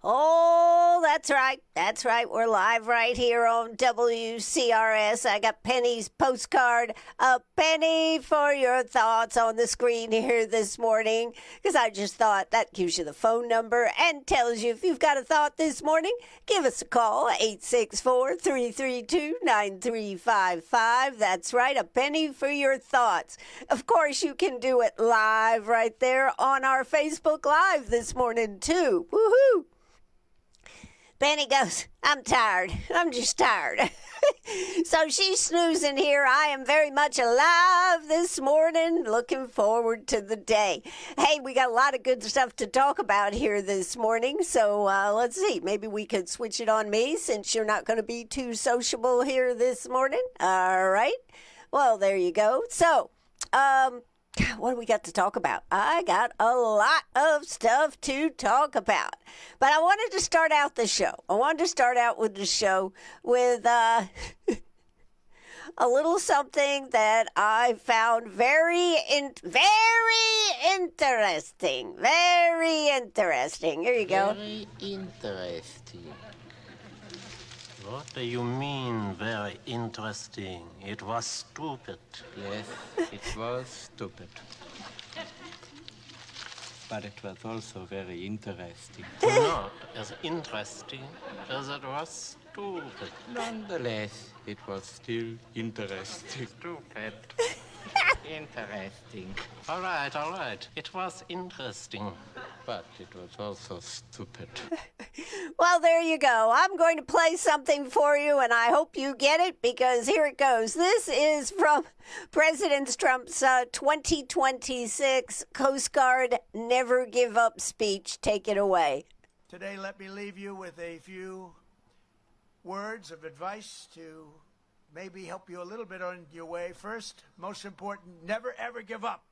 Oh, that's right. That's right. We're live right here on WCRS. I got Penny's postcard, a penny for your thoughts on the screen here this morning, because I just thought that gives you the phone number and tells you if you've got a thought this morning, give us a call, 864-332-9355. That's right, a penny for your thoughts. Of course, you can do it live right there on our Facebook Live this morning, too. Woohoo! Penny goes, I'm tired. I'm just tired. So she's snoozing here. I am very much alive this morning. Looking forward to the day. Hey, we got a lot of good stuff to talk about here this morning. So let's see. Maybe we could switch it on me since you're not going to be too sociable here this morning. All right. Well, there you go. So, what do we got to talk about? I got a lot of stuff to talk about. But I wanted to start out the show. I wanted to start out with the show with a little something that I found very interesting. Very interesting. Here you go. Very interesting. What do you mean, very interesting? It was stupid. Yes, it was stupid. But it was also very interesting. Not as interesting as it was stupid. Nonetheless, it was still interesting. Stupid. Interesting. All right. It was interesting. But it was also stupid. Well, there you go. I'm going to play something for you, and I hope you get it, because here it goes. This is from President Trump's 2026 Coast Guard Never Give Up speech. Take it away. Today, let me leave you with a few words of advice to maybe help you a little bit on your way. First, most important, never ever give up.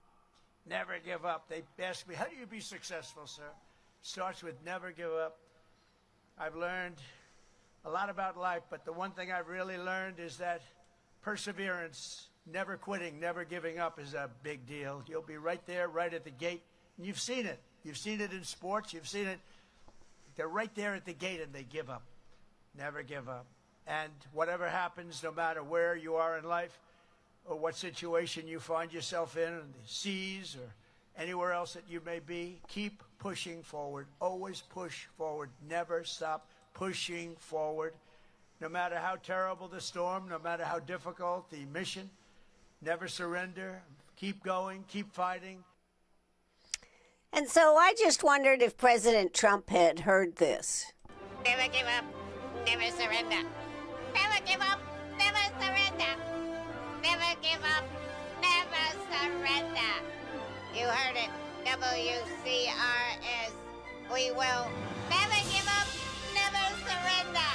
Never give up. They asked me, how do you be successful, sir? Starts with never give up. I've learned a lot about life, but the one thing I've really learned is that perseverance, never quitting, never giving up is a big deal. You'll be right there, right at the gate. And you've seen it. You've seen it in sports. You've seen it. They're right there at the gate and they give up. Never give up. And whatever happens, no matter where you are in life, or what situation you find yourself in the seas or anywhere else that you may be, keep pushing forward. Always push forward. Never stop pushing forward. No matter how terrible the storm, no matter how difficult the mission, never surrender. Keep going. Keep fighting. And so I just wondered if President Trump had heard this. Never give up. Never surrender. Never give up. Never surrender. Never give up, never surrender. You heard it, WCRS. We will never give up, never surrender.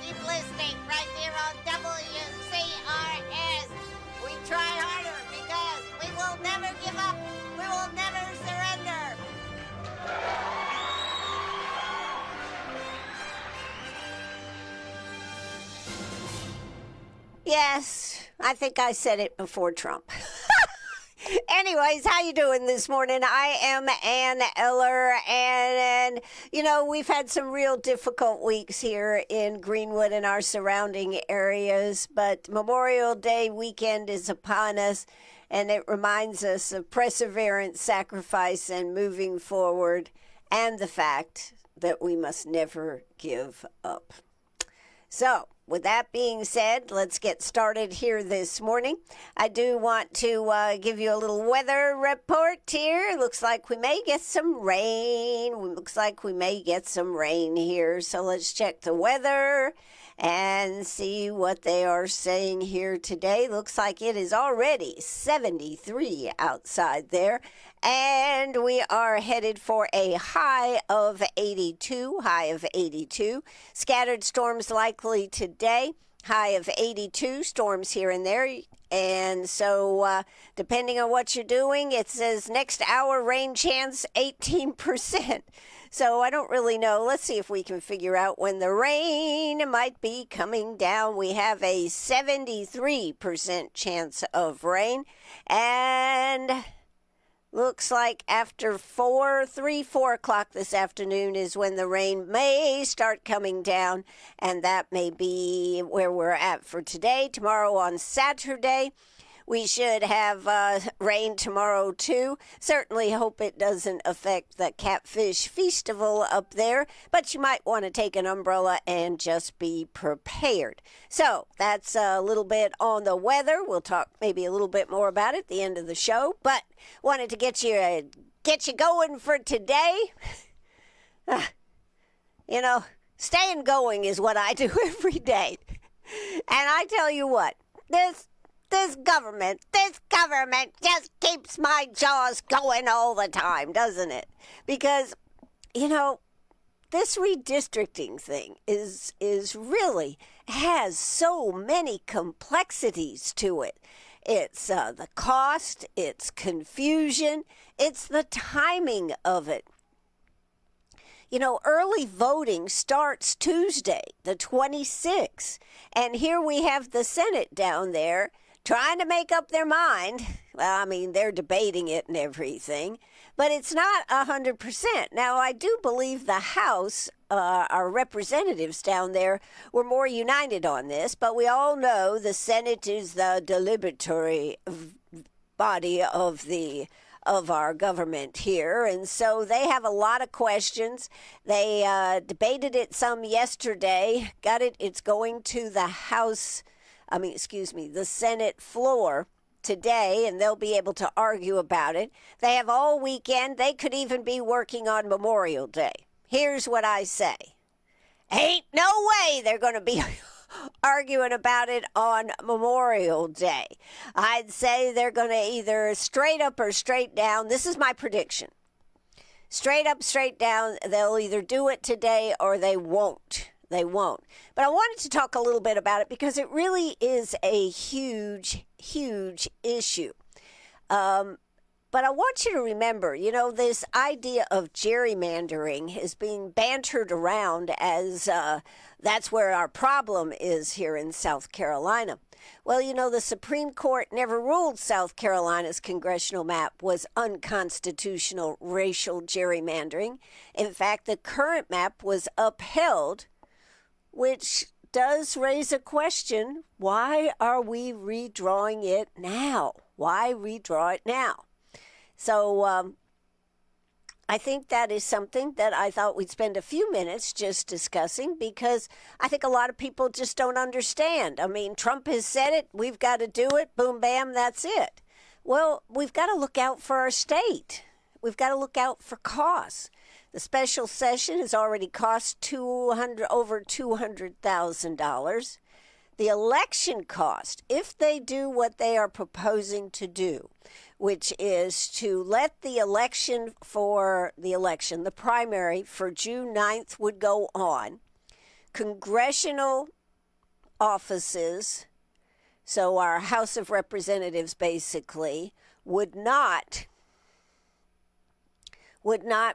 Keep listening right here on WCRS. We try harder because we will never give up. We will never surrender. Yes, I think I said it before Trump. Anyways, how you doing this morning? I am Ann Eller, and you know, we've had some real difficult weeks here in Greenwood and our surrounding areas, but Memorial Day weekend is upon us, and it reminds us of perseverance, sacrifice, and moving forward, and the fact that we must never give up. So, with that being said, let's get started here this morning. I do want to give you a little weather report here. Looks like we may get some rain. Here. So let's check the weather and see what they are saying here today. Looks like it is already 73 outside there. And we are headed for a high of 82. Scattered storms likely today. High of 82, storms here and there. And so depending on what you're doing, it says next hour rain chance 18%. So I don't really know. Let's see if we can figure out when the rain might be coming down. We have a 73% chance of rain. And Looks like after 4 o'clock this afternoon is when the rain may start coming down, and that may be where we're at for today. Tomorrow on Saturday, we should have rain tomorrow, too. Certainly hope it doesn't affect the Catfish Festival up there, but you might want to take an umbrella and just be prepared. So that's a little bit on the weather. We'll talk maybe a little bit more about it at the end of the show, but wanted to get you going for today. Staying going is what I do every day. And I tell you what, this government just keeps my jaws going all the time, doesn't it? Because, this redistricting thing is really has so many complexities to it. It's the cost, it's confusion, it's the timing of it. Early voting starts Tuesday, the 26th, and here we have the Senate down there trying to make up their mind. Well, I mean, they're debating it and everything, but it's not 100%. Now, I do believe the House, our representatives down there, were more united on this, but we all know the Senate is the deliberatory body of our government here, and so they have a lot of questions. They debated it some yesterday, it's going to the the Senate floor today, and they'll be able to argue about it. They have all weekend. They could even be working on Memorial Day. Here's what I say. Ain't no way they're going to be arguing about it on Memorial Day. I'd say they're going to either straight up or straight down. This is my prediction. Straight up, straight down, they'll either do it today or they won't. They won't. But I wanted to talk a little bit about it because it really is a huge, huge issue. But I want you to remember, this idea of gerrymandering is being bantered around as that's where our problem is here in South Carolina. Well, the Supreme Court never ruled South Carolina's congressional map was unconstitutional racial gerrymandering. In fact, the current map was upheld, which does raise a question. Why are we redrawing it now? Why redraw it now? So I think that is something that I thought we'd spend a few minutes just discussing, because I think a lot of people just don't understand. I mean, Trump has said it. We've got to do it. Boom, bam, that's it. Well, we've got to look out for our state. We've got to look out for costs. The special session has already cost over $200,000. The election cost, if they do what they are proposing to do, which is to let the the primary for June 9th would go on. Congressional offices, so our House of Representatives basically, would not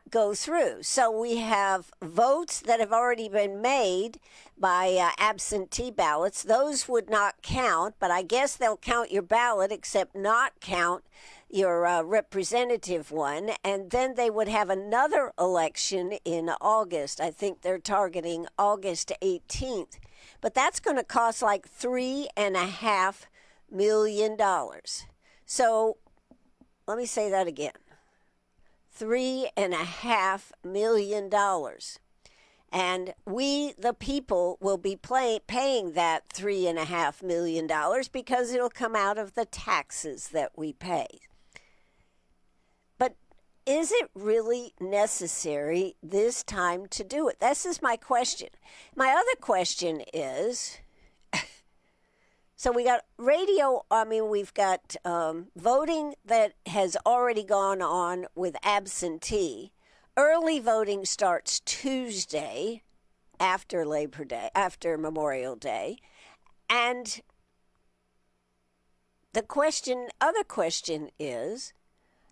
go through. So we have votes that have already been made by absentee ballots. Those would not count, but I guess they'll count your ballot except not count your representative one. And then they would have another election in August. I think they're targeting August 18th. But that's going to cost like $3.5 million. So let me say that again. $3.5 million. And we, the people, will be paying that $3.5 million because it'll come out of the taxes that we pay. But is it really necessary this time to do it? This is my question. My other question is, so we got we've got voting that has already gone on with absentee. Early voting starts Tuesday after Labor Day, after Memorial Day. And the other question is,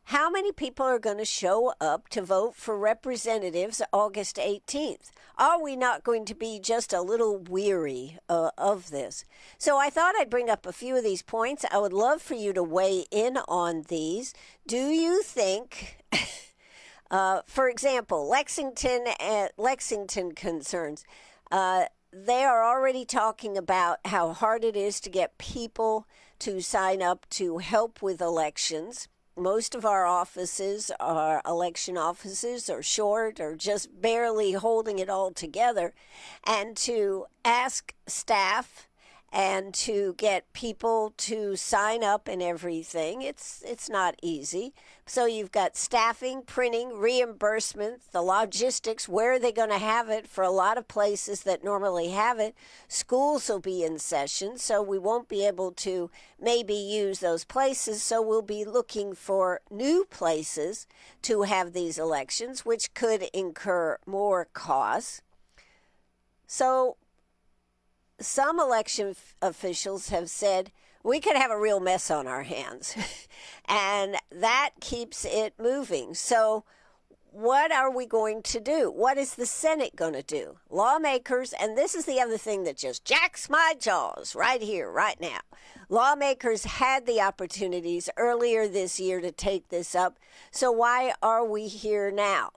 How many people are going to show up to vote for representatives August 18th? Are we not going to be just a little weary of this? So I thought I'd bring up a few of these points. I would love for you to weigh in on these. Do you think, for example, Lexington concerns, they are already talking about how hard it is to get people to sign up to help with elections. Most of our offices, our election offices, are short or just barely holding it all together. And to ask staff and to get people to sign up and everything, it's not easy. So you've got staffing, printing, reimbursement, the logistics, where are they going to have it for a lot of places that normally have it? Schools will be in session, so we won't be able to maybe use those places, so we'll be looking for new places to have these elections, which could incur more costs. So some election officials have said we could have a real mess on our hands, and that keeps it moving. So what are we going to do? What is the Senate going to do? Lawmakers, and this is the other thing that just jacks my jaws right here, right now. Lawmakers had the opportunities earlier this year to take this up, so why are we here now?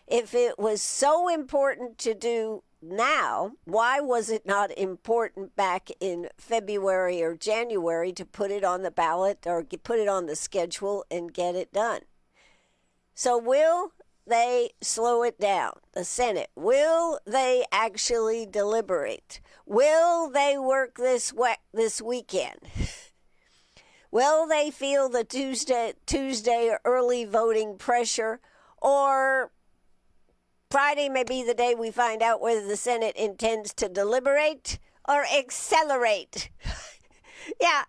If it was so important to do now, why was it not important back in February or January to put it on the ballot or put it on the schedule and get it done? So will they slow it down? The Senate, will they actually deliberate? Will they work this weekend? Will they feel the Tuesday early voting pressure, or Friday may be the day we find out whether the Senate intends to deliberate or accelerate? Yeah,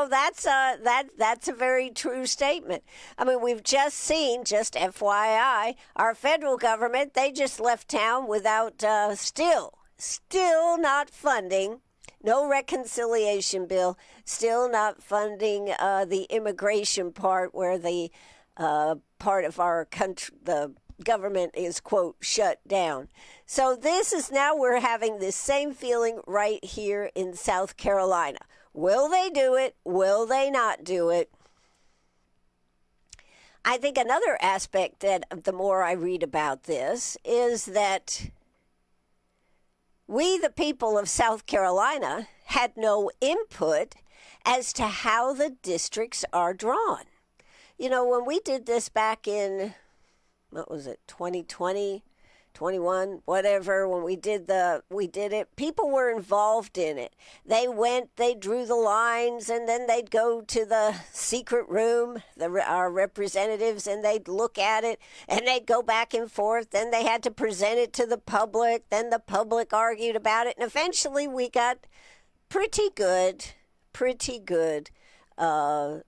that's a very true statement. I mean, we've just seen, just FYI, our federal government, they just left town without still not funding, no reconciliation bill, still not funding the immigration part where the part of our country, the government is, quote, shut down. So this is now we're having this same feeling right here in South Carolina. Will they do it? Will they not do it? I think another aspect that the more I read about this is that we, the people of South Carolina, had no input as to how the districts are drawn. When we did this back in, what was it, 2020, 21, whatever, when we did it, people were involved in it. They drew the lines, and then they'd go to the secret room, our representatives, and they'd look at it, and they'd go back and forth. Then they had to present it to the public. Then the public argued about it, and eventually we got pretty good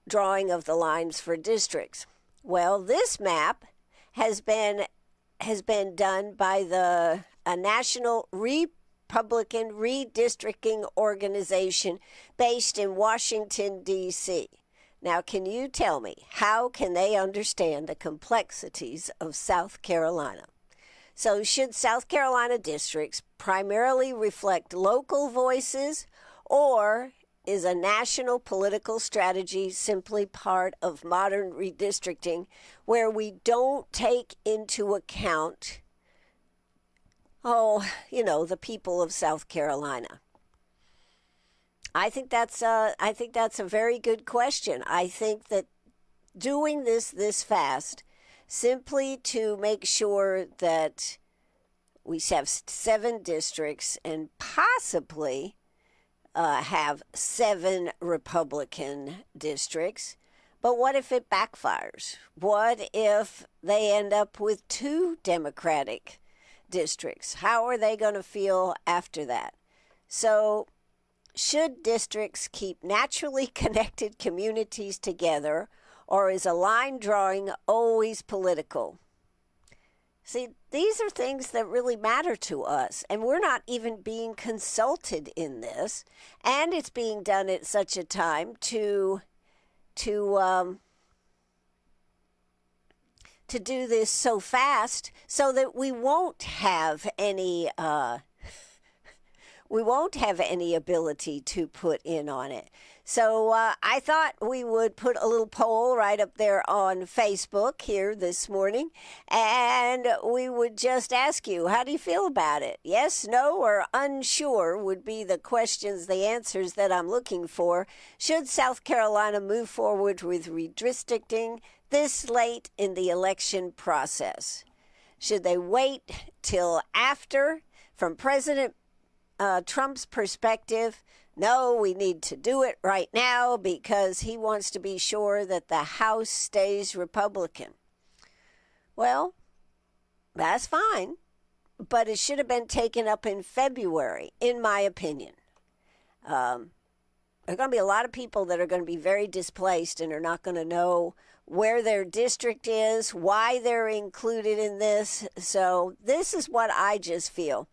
drawing of the lines for districts. Well, this map has been done by a national Republican redistricting organization based in Washington, D.C. Now, can you tell me, how can they understand the complexities of South Carolina? So should South Carolina districts primarily reflect local voices, or is a national political strategy simply part of modern redistricting where we don't take into account, the people of South Carolina? I think that's a very good question. I think that doing this fast, simply to make sure that we have 7 districts and possibly have 7 Republican districts. But what if it backfires? What if they end up with 2 Democratic districts? How are they going to feel after that? So should districts keep naturally connected communities together, or is a line drawing always political? See, these are things that really matter to us, and we're not even being consulted in this, and it's being done at such a time to to do this so fast so that we won't have any ability to put in on it. So I thought we would put a little poll right up there on Facebook here this morning, and we would just ask you, how do you feel about it? Yes, no, or unsure would be the questions, the answers that I'm looking for. Should South Carolina move forward with redistricting this late in the election process? Should they wait till after? From President Trump's perspective, no, we need to do it right now because he wants to be sure that the House stays Republican. Well, that's fine, but it should have been taken up in February, in my opinion. There are going to be a lot of people that are going to be very displaced and are not going to know where their district is, why they're included in this. So this is what I just feel.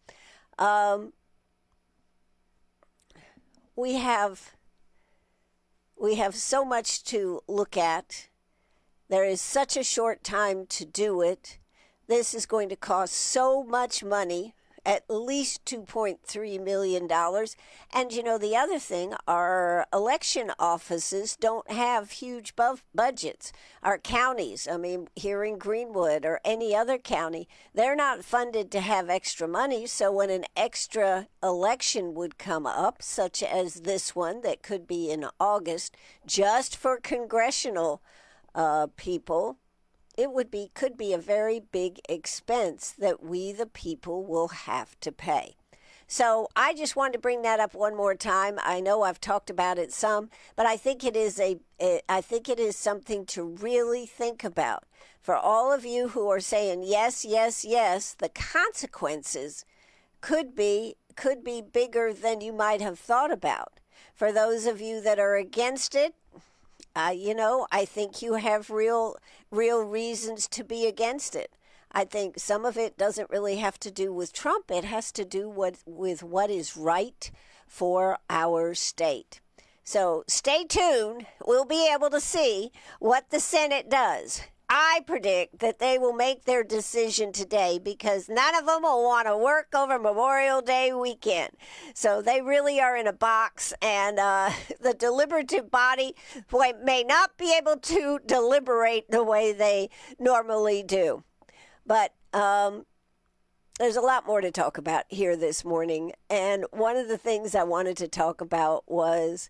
We have so much to look at. There is such a short time to do it. This is going to cost so much money, at least $2.3 million. And, the other thing, our election offices don't have huge budgets. Our counties, here in Greenwood or any other county, they're not funded to have extra money. So when an extra election would come up, such as this one that could be in August, just for congressional people, could be a very big expense that we, the people, will have to pay. So I just wanted to bring that up one more time. I know I've talked about it some, but I think it is something to really think about. For all of you who are saying yes, yes, yes, the consequences could be bigger than you might have thought about. For those of you that are against it, I think you have real reasons to be against it. I think some of it doesn't really have to do with Trump. It has to do with what is right for our state. So stay tuned. We'll be able to see what the Senate does. I predict that they will make their decision today because none of them will want to work over Memorial Day weekend. So they really are in a box, and the deliberative body may not be able to deliberate the way they normally do. But there's a lot more to talk about here this morning. And one of the things I wanted to talk about was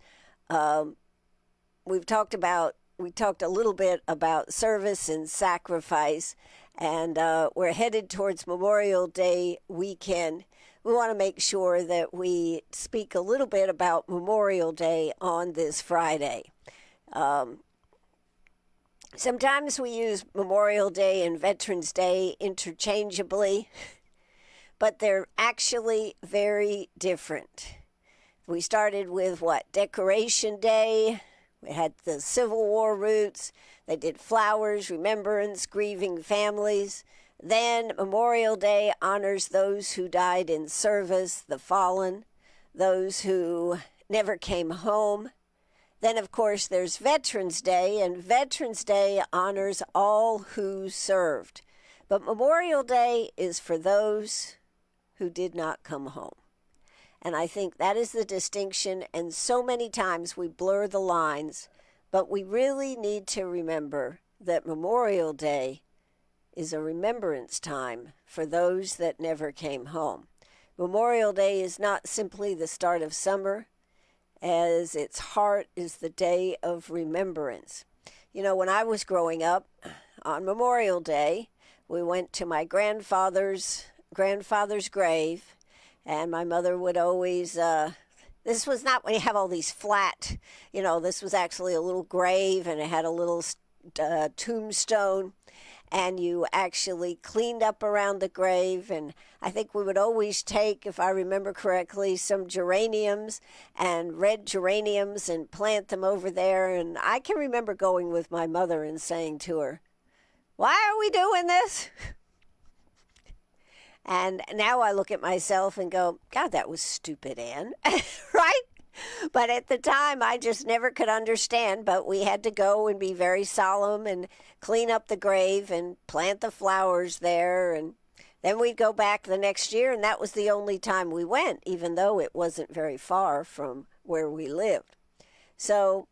we talked a little bit about service and sacrifice, and we're headed towards Memorial Day weekend. We want to make sure that we speak a little bit about Memorial Day on this Friday. Sometimes we use Memorial Day and Veterans Day interchangeably, but they're actually very different. We started with Decoration Day. We had the Civil War roots. They did flowers, remembrance, grieving families. Then Memorial Day honors those who died in service, the fallen, those who never came home. Then, of course, there's Veterans Day, and Veterans Day honors all who served. But Memorial Day is for those who did not come home. And I think that is the distinction, and so many times we blur the lines, but we really need to remember that Memorial Day is a remembrance time for those that never came home. Memorial Day is not simply the start of summer, as its heart is the day of remembrance. When I was growing up, on Memorial Day, we went to my grandfather's grave, and my mother would always, this was not when you have all these flat, this was actually a little grave, and it had a little tombstone, and you actually cleaned up around the grave. And I think we would always take, if I remember correctly, some geraniums and red geraniums and plant them over there. And I can remember going with my mother and saying to her, "Why are we doing this?" And now I look at myself and go, God, that was stupid, Ann. Right? But at the time, I just never could understand. But we had to go and be very solemn and clean up the grave and plant the flowers there. And then we'd go back the next year, and that was the only time we went, even though it wasn't very far from where we lived. So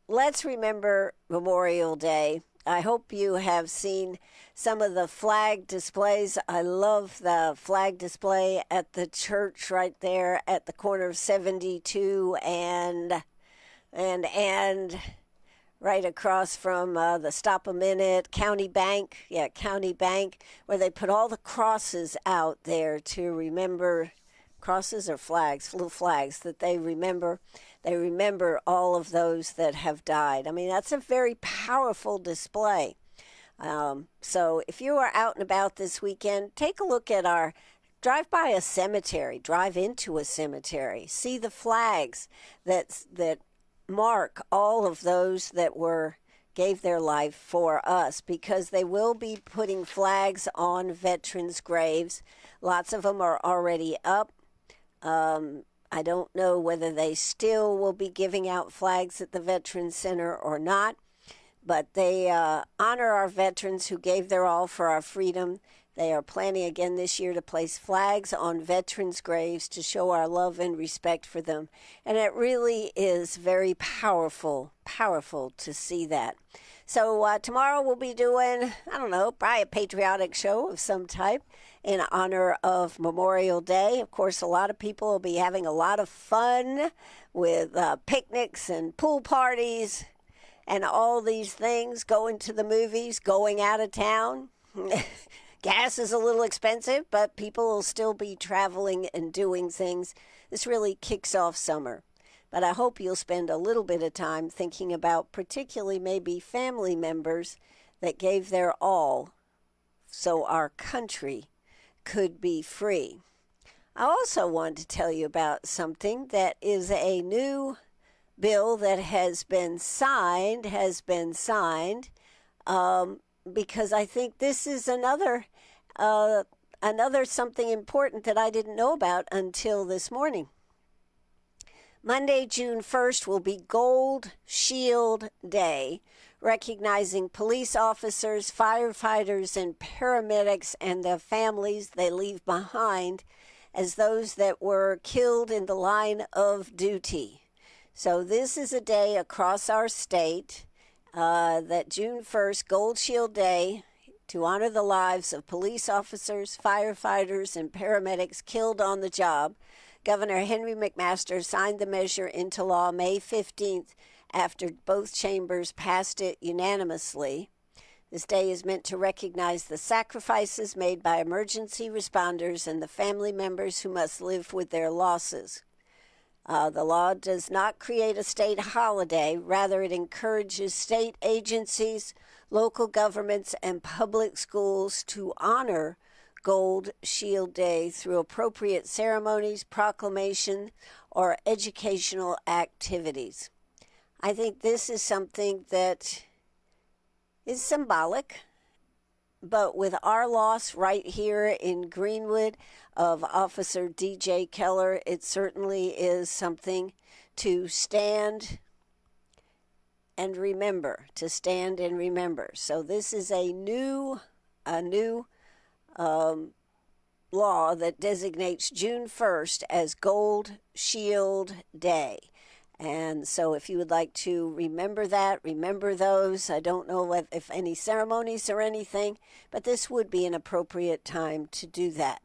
let's remember Memorial Day. I hope you have seen some of the flag displays. I love the flag display at the church right there at the corner of 72 and right across from the Stop a Minute County Bank. Yeah, County Bank, where they put all the crosses out there to remember, crosses or flags, little flags that they remember. They remember all of those that have died. I mean, that's a very powerful display. So if you are out and about this weekend, take a look at drive by a cemetery, drive into a cemetery, see the flags that mark all of those that gave their life for us, because they will be putting flags on veterans' graves. Lots of them are already up. I don't know whether they still will be giving out flags at the Veterans Center or not, but they honor our veterans who gave their all for our freedom. They are planning again this year to place flags on veterans' graves to show our love and respect for them. And it really is very powerful to see that. So tomorrow we'll be doing, I don't know, probably a patriotic show of some type in honor of Memorial Day. Of course, a lot of people will be having a lot of fun with picnics and pool parties and all these things, going to the movies, going out of town. Gas is a little expensive, but people will still be traveling and doing things. This really kicks off summer. But I hope you'll spend a little bit of time thinking about particularly maybe family members that gave their all so our country could be free. I also want to tell you about something that is a new bill that has been signed, because I think this is another something important that I didn't know about until this morning. Monday, June 1st will be Gold Shield Day, recognizing police officers, firefighters, and paramedics and the families they leave behind as those that were killed in the line of duty. So this is a day across our state, that June 1st, Gold Shield Day, to honor the lives of police officers, firefighters, and paramedics killed on the job. Governor Henry McMaster signed the measure into law May 15th after both chambers passed it unanimously. This day is meant to recognize the sacrifices made by emergency responders and the family members who must live with their losses. The law does not create a state holiday. Rather, it encourages state agencies, local governments, and public schools to honor Gold Shield Day through appropriate ceremonies, proclamation, or educational activities. I think this is something that is symbolic, but with our loss right here in Greenwood of Officer D.J. Keller, it certainly is something to stand and remember, So this is a new law that designates June 1st as Gold Shield Day. And so if you would like to remember those. I don't know if any ceremonies or anything, but this would be an appropriate time to do that.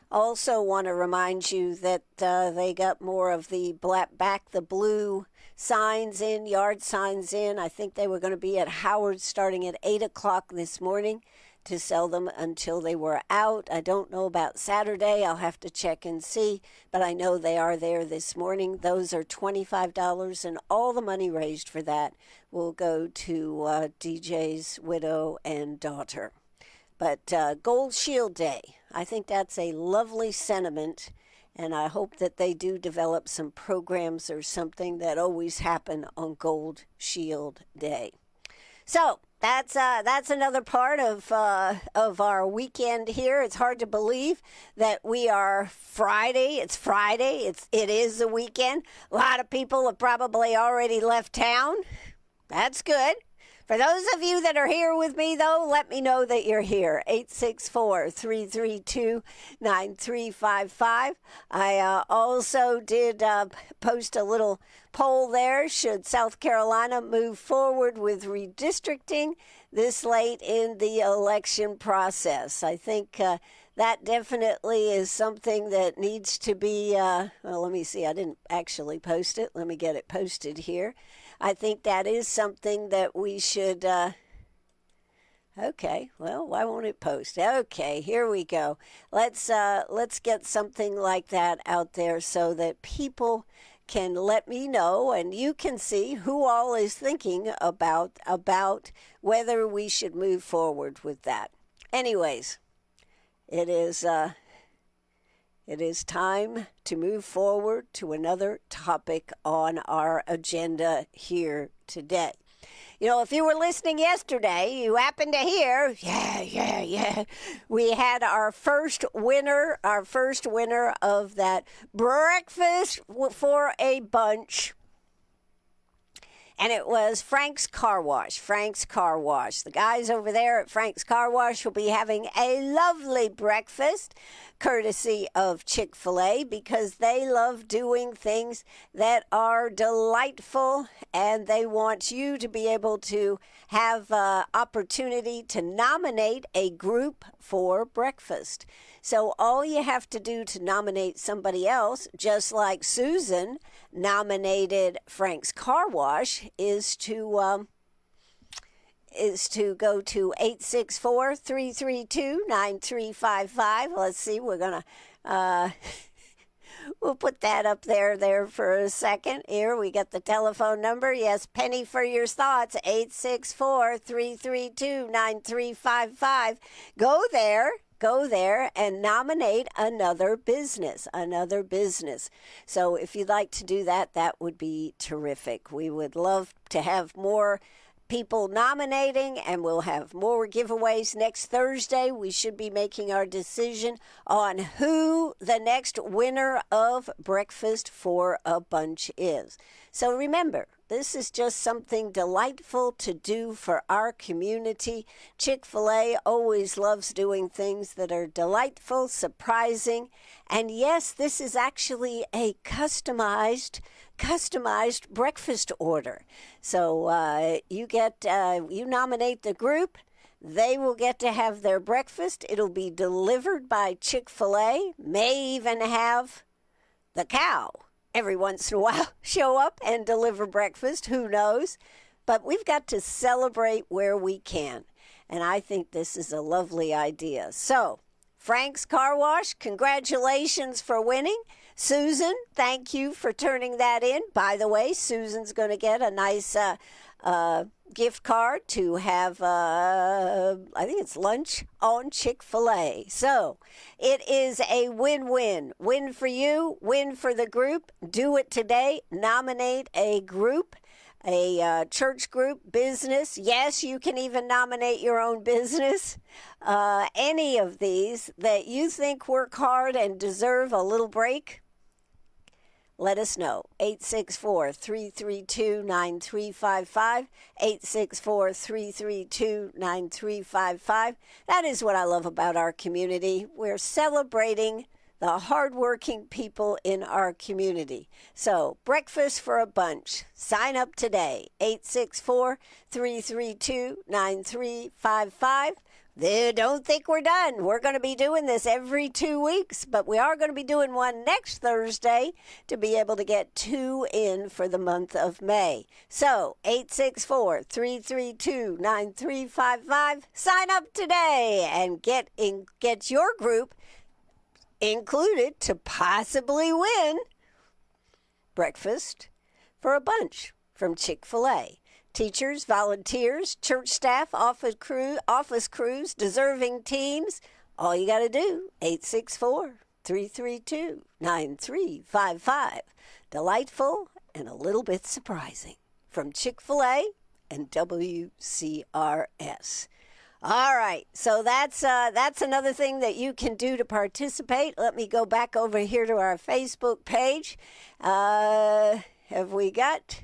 Also want to remind you that they got more of the Back the Blue signs in, yard signs in. I think they were going to be at Howard starting at 8 o'clock this morning to sell them until they were out. I don't know about Saturday. I'll have to check and see, but I know they are there this morning. Those are $25, and all the money raised for that will go to DJ's widow and daughter. But Gold Shield Day, I think that's a lovely sentiment, and I hope that they do develop some programs or something that always happen on Gold Shield Day. So that's another part of our weekend here. It's hard to believe that we are Friday. It's Friday. It is the weekend. A lot of people have probably already left town. That's good. For those of you that are here with me, though, let me know that you're here. 864-332-9355. I also did post a little poll there. Should South Carolina move forward with redistricting this late in the election process? I think that definitely is something that needs to be, well, let me see. I didn't actually post it. Let me get it posted here. I think that is something that we should, okay, well, why won't it post? Okay, here we go. Let's get something like that out there so that people can let me know and you can see who all is thinking about whether we should move forward with that. Anyways, it is time to move forward to another topic on our agenda here today. You know, if you were listening yesterday, you happened to hear, yeah, we had our first winner of that breakfast for a bunch. And it was Frank's Car Wash. Frank's Car Wash. The guys over there at Frank's Car Wash will be having a lovely breakfast, courtesy of Chick-fil-A, because they love doing things that are delightful, and they want you to be able to have opportunity to nominate a group for breakfast. So all you have to do to nominate somebody else, just like Susan nominated Frank's Car Wash, is to go to 864-332-9355. Let's see, we're gonna we'll put that up there for a second. Here we got the telephone number. Yes, Penny for your thoughts. 864-332-9355. Go there and nominate another business. So if you'd like to do that, that would be terrific. We would love to have more people nominating, and we'll have more giveaways next Thursday. We should be making our decision on who the next winner of Breakfast for a Bunch is. So remember, this is just something delightful to do for our community. Chick-fil-A always loves doing things that are delightful, surprising, and yes, this is actually a customized breakfast order. So you nominate the group. They will get to have their breakfast. It'll be delivered by Chick-fil-A. May even have the cow every once in a while show up and deliver breakfast. Who knows? But we've got to celebrate where we can. And I think this is a lovely idea. So, Frank's Car Wash, congratulations for winning. Susan, thank you for turning that in. By the way, Susan's going to get a nice gift card to have, I think it's lunch on Chick-fil-A. So it is a win-win. Win for you, win for the group. Do it today. Nominate a group, a church group, business. Yes, you can even nominate your own business. Any of these that you think work hard and deserve a little break, let us know. 864-332-9355. 864-332-9355. That is what I love about our community. We're celebrating the hardworking people in our community. So, Breakfast for a Bunch. Sign up today. 864-332-9355. Don't think we're done. We're going to be doing this every 2 weeks, but we are going to be doing one next Thursday to be able to get 2 in for the month of May. So, 864-332-9355. Sign up today and get your group included to possibly win Breakfast for a Bunch from Chick-fil-A. Teachers, volunteers, church staff, office crews, deserving teams. All you got to do, 864-332-9355. Delightful and a little bit surprising. From Chick-fil-A and WCRS. All right, so that's another thing that you can do to participate. Let me go back over here to our Facebook page. Have we got?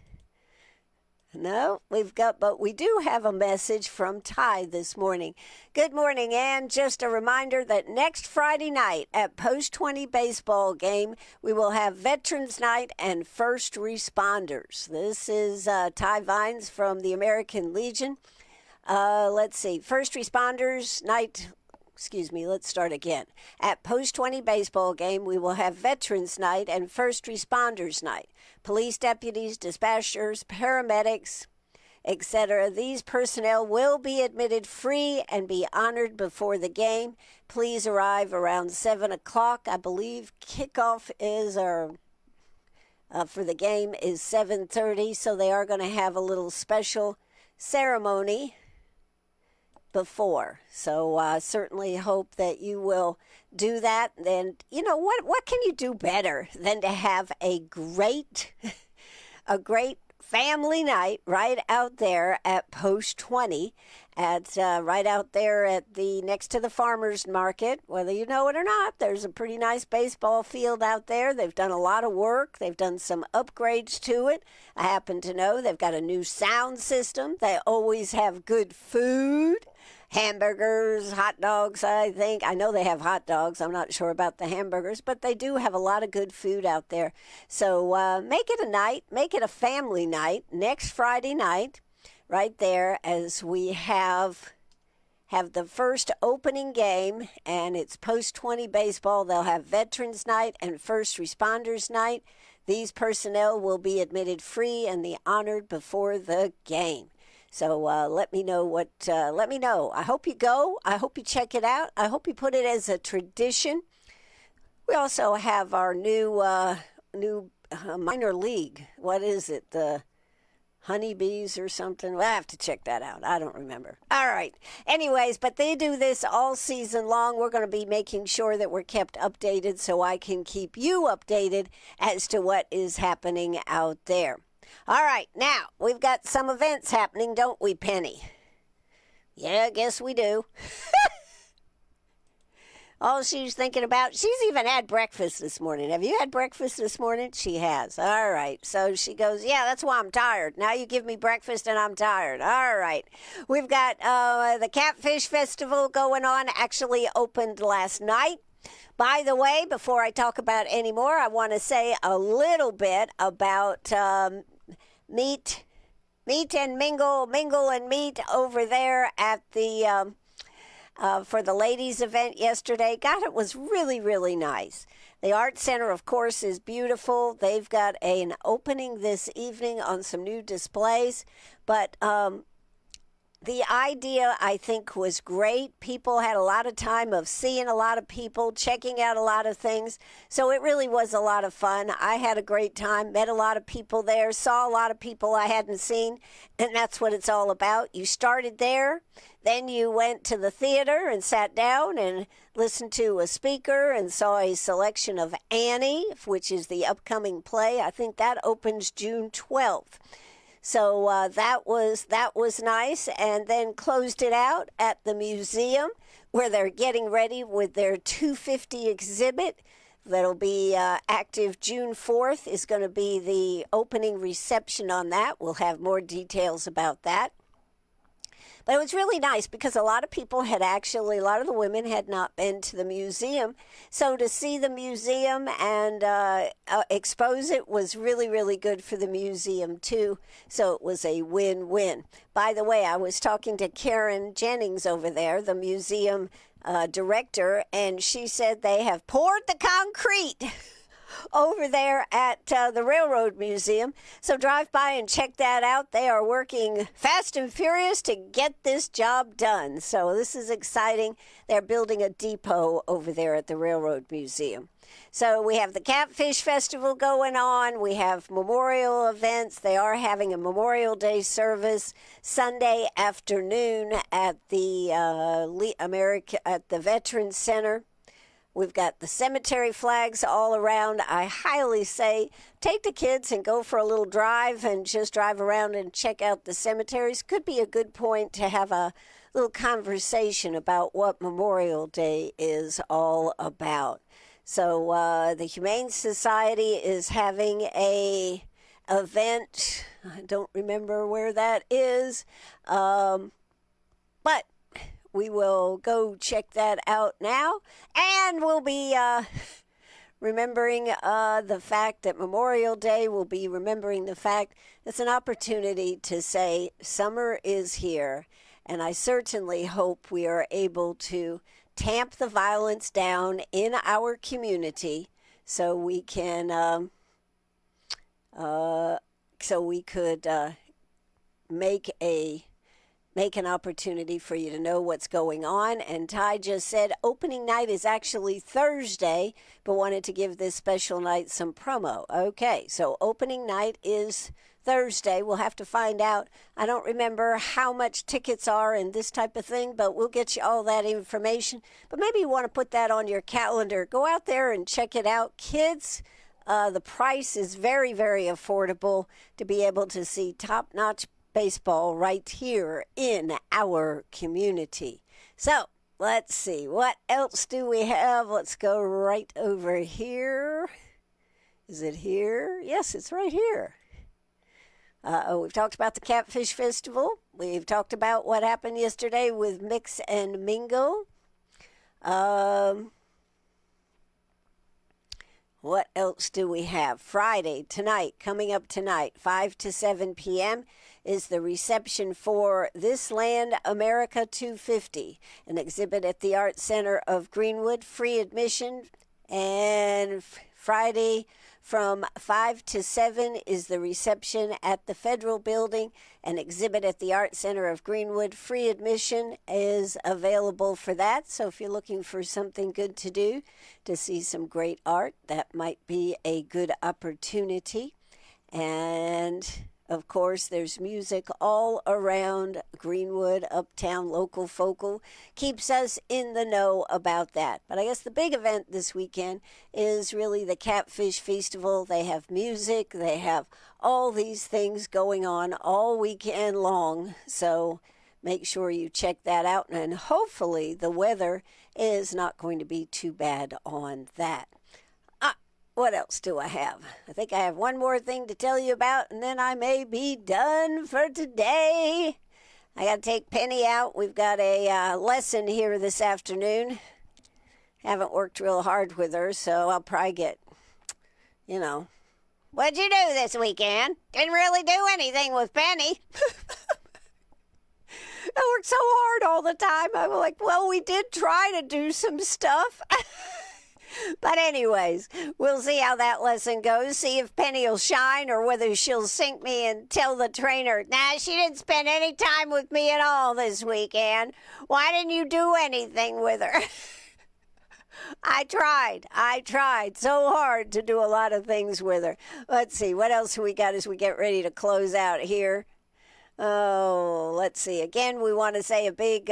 No, but we do have a message from Ty this morning. Good morning, Ann. Just a reminder that next Friday night at Post 20 baseball game, we will have Veterans Night and First Responders. This is Ty Vines from the American Legion. Let's see, First Responders Night. Let's start again. At Post 20 baseball game, we will have Veterans Night and First Responders Night. Police deputies, dispatchers, paramedics, etc. These personnel will be admitted free and be honored before the game. Please arrive around 7 o'clock. I believe kickoff is for the game is 7:30, so they are going to have a little special ceremony before. So I certainly hope that you will do that. And you know what can you do better than to have a great family night right out there at Post 20 at right out there at the next to the farmers market. Whether you know it or not, there's a pretty nice baseball field out there. They've done a lot of work. They've done some upgrades to it. I happen to know they've got a new sound system. They always have good food. Hamburgers, hot dogs, I think. I know they have hot dogs. I'm not sure about the hamburgers, but they do have a lot of good food out there. So make it a night, make it a family night next Friday night right there as we have the first opening game, and it's Post 20 baseball. They'll have Veterans Night and First Responders Night. These personnel will be admitted free and be honored before the game. So let me know let me know. I hope you go. I hope you check it out. I hope you put it as a tradition. We also have our new minor league. What is it? The honeybees or something? Well, I have to check that out. I don't remember. All right. Anyways, but they do this all season long. We're going to be making sure that we're kept updated so I can keep you updated as to what is happening out there. All right, now, we've got some events happening, don't we, Penny? Yeah, I guess we do. All she's thinking about, she's even had breakfast this morning. Have you had breakfast this morning? She has. All right, so she goes, yeah, that's why I'm tired. Now you give me breakfast and I'm tired. All right. We've got the Catfish Festival going on, actually opened last night. By the way, before I talk about any more, I want to say a little bit about meet and mingle and meet over there at the for the ladies event yesterday. God, it was really, really nice. The Art Center, of course, is beautiful. They've got an opening this evening on some new displays, but the idea, I think, was great. People had a lot of time of seeing a lot of people, checking out a lot of things. So it really was a lot of fun. I had a great time, met a lot of people there, saw a lot of people I hadn't seen, and that's what it's all about. You started there, then you went to the theater and sat down and listened to a speaker and saw a selection of Annie, which is the upcoming play. I think that opens June 12th. So that was nice, and then closed it out at the museum where they're getting ready with their 250 exhibit. That'll be active June 4th is going to be the opening reception on that. We'll have more details about that. But it was really nice because a lot of the women had not been to the museum. So to see the museum and expose it was really, really good for the museum too. So it was a win-win. By the way, I was talking to Karen Jennings over there, the museum director, and she said they have poured the concrete over there at the Railroad Museum. So drive by and check that out. They are working fast and furious to get this job done. So this is exciting. They're building a depot over there at the Railroad Museum. So we have the Catfish Festival going on. We have memorial events. They are having a Memorial Day service Sunday afternoon at the Veterans Center. We've got the cemetery flags all around. I highly say take the kids and go for a little drive and just drive around and check out the cemeteries. Could be a good point to have a little conversation about what Memorial Day is all about. So the Humane Society is having a event. I don't remember where that is, but we will go check that out now, and we'll be remembering the fact that Memorial Day will be remembering the fact it's an opportunity to say summer is here, and I certainly hope we are able to tamp the violence down in our community so we can make an opportunity for you to know what's going on. And Ty just said opening night is actually Thursday, but wanted to give this special night some promo. Okay, so opening night is Thursday. We'll have to find out. I don't remember how much tickets are and this type of thing, but we'll get you all that information. But maybe you want to put that on your calendar. Go out there and check it out. Kids, the price is very, very affordable to be able to see top-notch baseball right here in our community. So let's see, what else do we have? Let's go right over here. Is it here? Yes, it's right here. We've talked about the Catfish Festival. We've talked about what happened yesterday with Mix and Mingle. What else do we have? Friday, tonight, coming up tonight, 5 to 7 p.m., is the reception for This Land America 250, an exhibit at the Art Center of Greenwood, free admission. And Friday from 5 to 7 is the reception at the Federal Building, an exhibit at the Art Center of Greenwood. Free admission is available for that. So if you're looking for something good to do, to see some great art, that might be a good opportunity. And of course, there's music all around Greenwood, Uptown, Local Focal. Keeps us in the know about that. But I guess the big event this weekend is really the Catfish Festival. They have music. They have all these things going on all weekend long. So make sure you check that out. And hopefully the weather is not going to be too bad on that. What else do I have? I think I have one more thing to tell you about, and then I may be done for today. I got to take Penny out. We've got a lesson here this afternoon. Haven't worked real hard with her, so I'll probably get, What'd you do this weekend? Didn't really do anything with Penny. I work so hard all the time. I'm like, well, we did try to do some stuff. But anyways, we'll see how that lesson goes. See if Penny will shine or whether she'll sink me and tell the trainer, Nah, she didn't spend any time with me at all this weekend. Why didn't you do anything with her? I tried so hard to do a lot of things with her. Let's see, what else we got as we get ready to close out here? Oh, let's see. Again, we want to say a big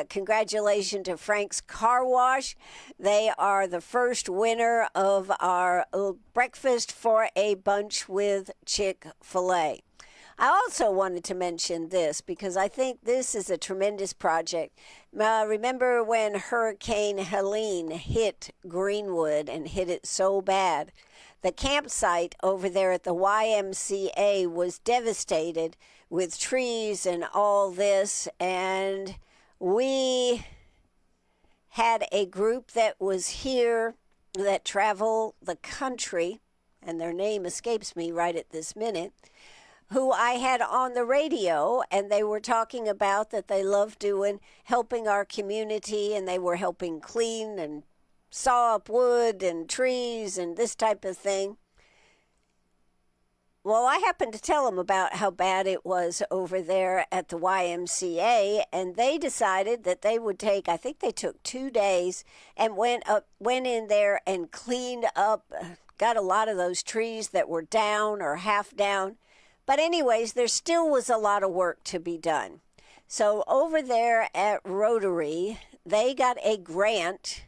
congratulations to Frank's Car Wash. They are the first winner of our breakfast for a bunch with Chick-fil-A. I also wanted to mention this because I think this is a tremendous project. Remember when Hurricane Helene hit Greenwood and hit it so bad? The campsite over there at the YMCA was devastated with trees and all this, and we had a group that was here that travel the country, and their name escapes me right at this minute, who I had on the radio, and they were talking about that they love helping our community, and they were helping clean and saw up wood and trees and this type of thing. Well, I happened to tell them about how bad it was over there at the YMCA, and they decided that they would take, I think they took 2 days, and went in there and cleaned up, got a lot of those trees that were down or half down. But anyways, there still was a lot of work to be done. So over there at Rotary, they got a grant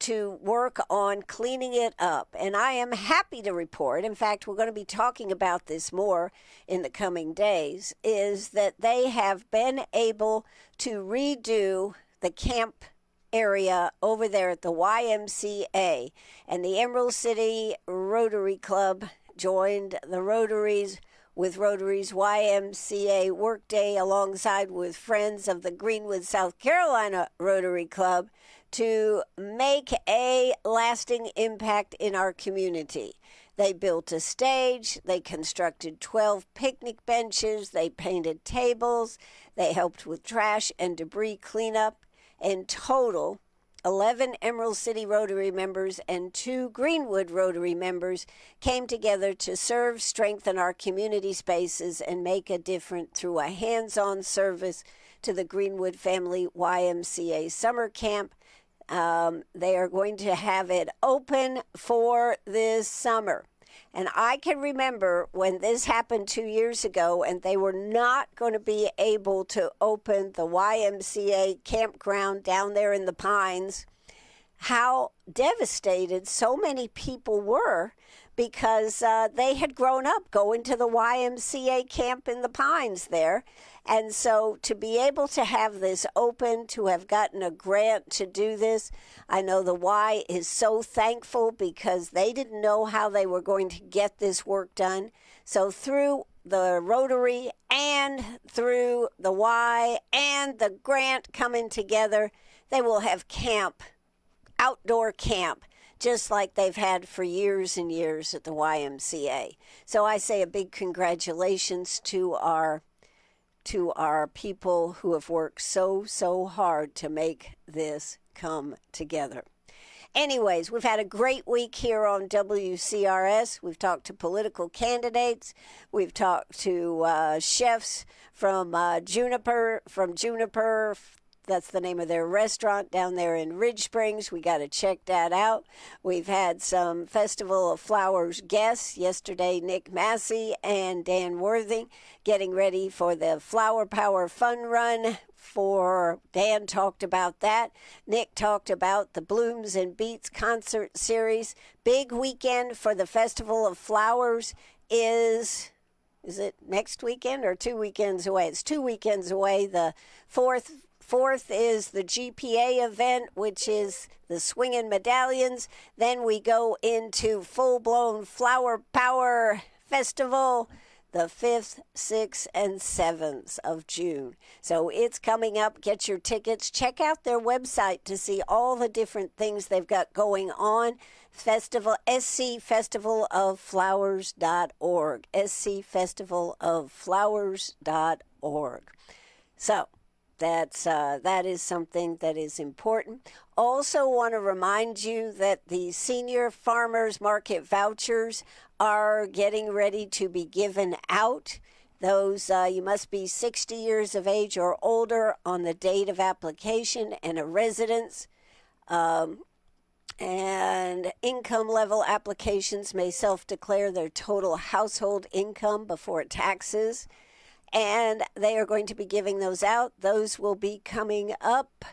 to work on cleaning it up. And I am happy to report, in fact, we're going to be talking about this more in the coming days, is that they have been able to redo the camp area over there at the YMCA. And the Emerald City Rotary Club joined the Rotaries with Rotary's YMCA Workday alongside with Friends of the Greenwood, South Carolina Rotary Club to make a lasting impact in our community. They built a stage, they constructed 12 picnic benches, they painted tables, they helped with trash and debris cleanup. In total, 11 Emerald City Rotary members and 2 Greenwood Rotary members came together to serve, strengthen our community spaces, and make a difference through a hands-on service to the Greenwood Family YMCA Summer Camp. They are going to have it open for this summer. And I can remember when this happened 2 years ago and they were not going to be able to open the YMCA campground down there in the Pines, how devastated so many people were because they had grown up going to the YMCA camp in the Pines there. And so to be able to have this open, to have gotten a grant to do this, I know the Y is so thankful because they didn't know how they were going to get this work done. So through the Rotary and through the Y and the grant coming together, they will have camp, outdoor camp, just like they've had for years and years at the YMCA. So I say a big congratulations to our people who have worked so hard to make this come together. Anyways, we've had a great week here on WCRS. We've talked to political candidates. We've talked to chefs from Juniper. That's the name of their restaurant down there in Ridge Springs. We got to check that out. We've had some Festival of Flowers guests. Yesterday, Nick Massey and Dan Worthing getting ready for the Flower Power Fun Run. Dan talked about that. Nick talked about the Blooms and Beats concert series. Big weekend for the Festival of Flowers is it next weekend or 2 weekends away? It's 2 weekends away. The fourth is the GPA event, which is the Swingin' Medallions. Then we go into full-blown Flower Power Festival the 5th, 6th, and 7th of June. So it's coming up. Get your tickets. Check out their website to see all the different things they've got going on. scfestivaloflowers.org. scfestivaloflowers.org. So that is something that is important. Also want to remind you that the senior farmers market vouchers are getting ready to be given out. Those, you must be 60 years of age or older on the date of application and a residence. And income level applications may self-declare their total household income before taxes. And they are going to be giving those out. Those will be coming up.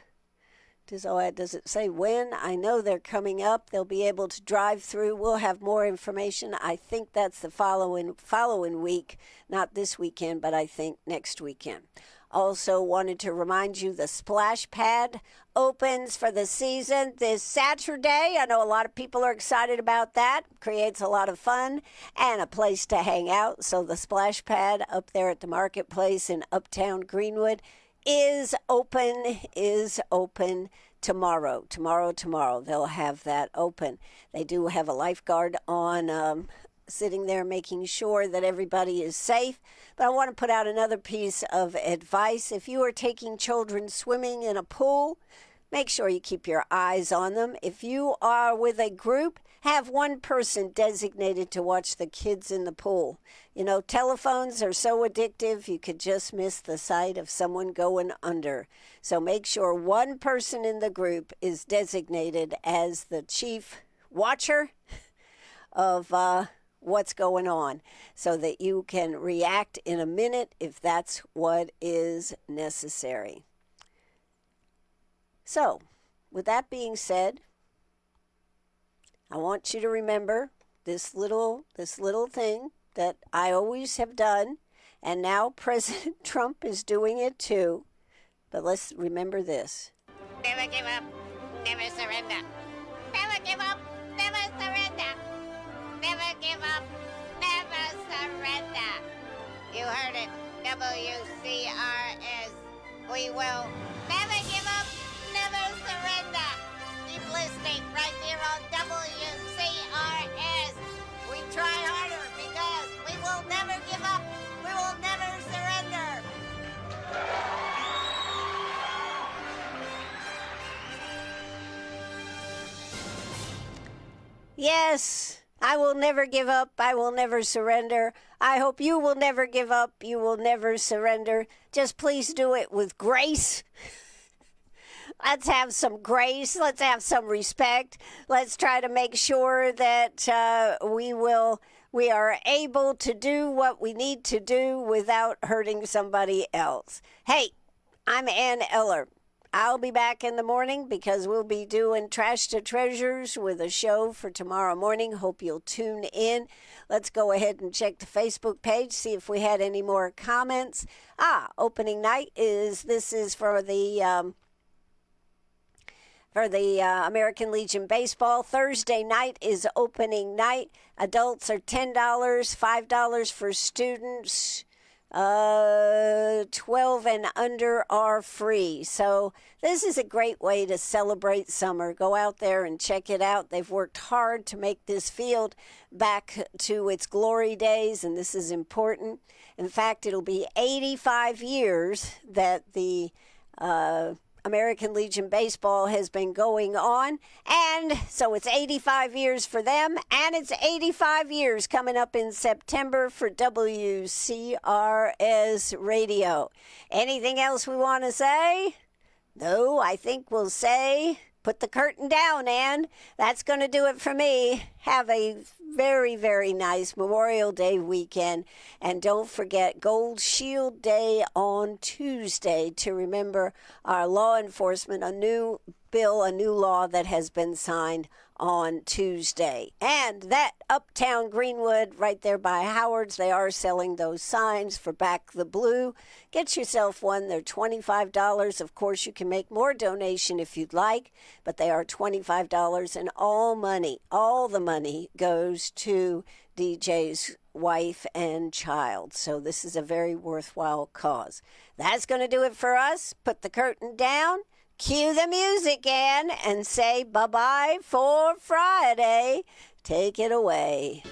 Does it say when? I know they're coming up. They'll be able to drive through. We'll have more information. I think that's the following week. Not this weekend, but I think next weekend. Also wanted to remind you the splash pad opens for the season this Saturday. I know a lot of people are excited about that. Creates a lot of fun and a place to hang out. So the splash pad up there at the marketplace in Uptown Greenwood is open tomorrow. Tomorrow they'll have that open. They do have a lifeguard on sitting there making sure that everybody is safe. But I want to put out another piece of advice. If you are taking children swimming in a pool, make sure you keep your eyes on them. If you are with a group, have one person designated to watch the kids in the pool. You know, telephones are so addictive, you could just miss the sight of someone going under. So make sure one person in the group is designated as the chief watcher of what's going on so that you can react in a minute if that's what is necessary. So, with that being said, I want you to remember this little thing that I always have done, and now President Trump is doing it too. But let's remember this. Never give up, never surrender. Never give up, never surrender. Never give up, never surrender. You heard it, WCRS. We will never give up, never surrender. Keep listening right here on WCRS. We try harder because we will never give up. We will never surrender. Yes, I will never give up. I will never surrender. I hope you will never give up. You will never surrender. Just please do it with grace. Let's have some grace. Let's have some respect. Let's try to make sure that we are able to do what we need to do without hurting somebody else. Hey, I'm Ann Eller. I'll be back in the morning because we'll be doing Trash to Treasures with a show for tomorrow morning. Hope you'll tune in. Let's go ahead and check the Facebook page, see if we had any more comments. Opening night is for the American Legion Baseball. Thursday night is opening night. Adults are $10, $5 for students. 12 and under are free. So this is a great way to celebrate summer. Go out there and check it out. They've worked hard to make this field back to its glory days, and this is important. In fact, it'll be 85 years that the American Legion Baseball has been going on, and so it's 85 years for them, and it's 85 years coming up in September for WCRS Radio. Anything else we want to say? No, I think we'll say put the curtain down, Ann. That's going to do it for me. Have a very, very nice Memorial Day weekend. And don't forget Gold Shield Day on Tuesday to remember our law enforcement, a new bill, a new law that has been signed on Tuesday. And that Uptown Greenwood right there by Howard's, they are selling those signs for Back the Blue. Get yourself one. They're $25. Of course, you can make more donation if you'd like, but they are $25, and all the money goes to DJ's wife and child. So this is a very worthwhile cause. That's going to do it for us. Put the curtain down. Cue the music, Ann, and say bye-bye for Friday. Take it away.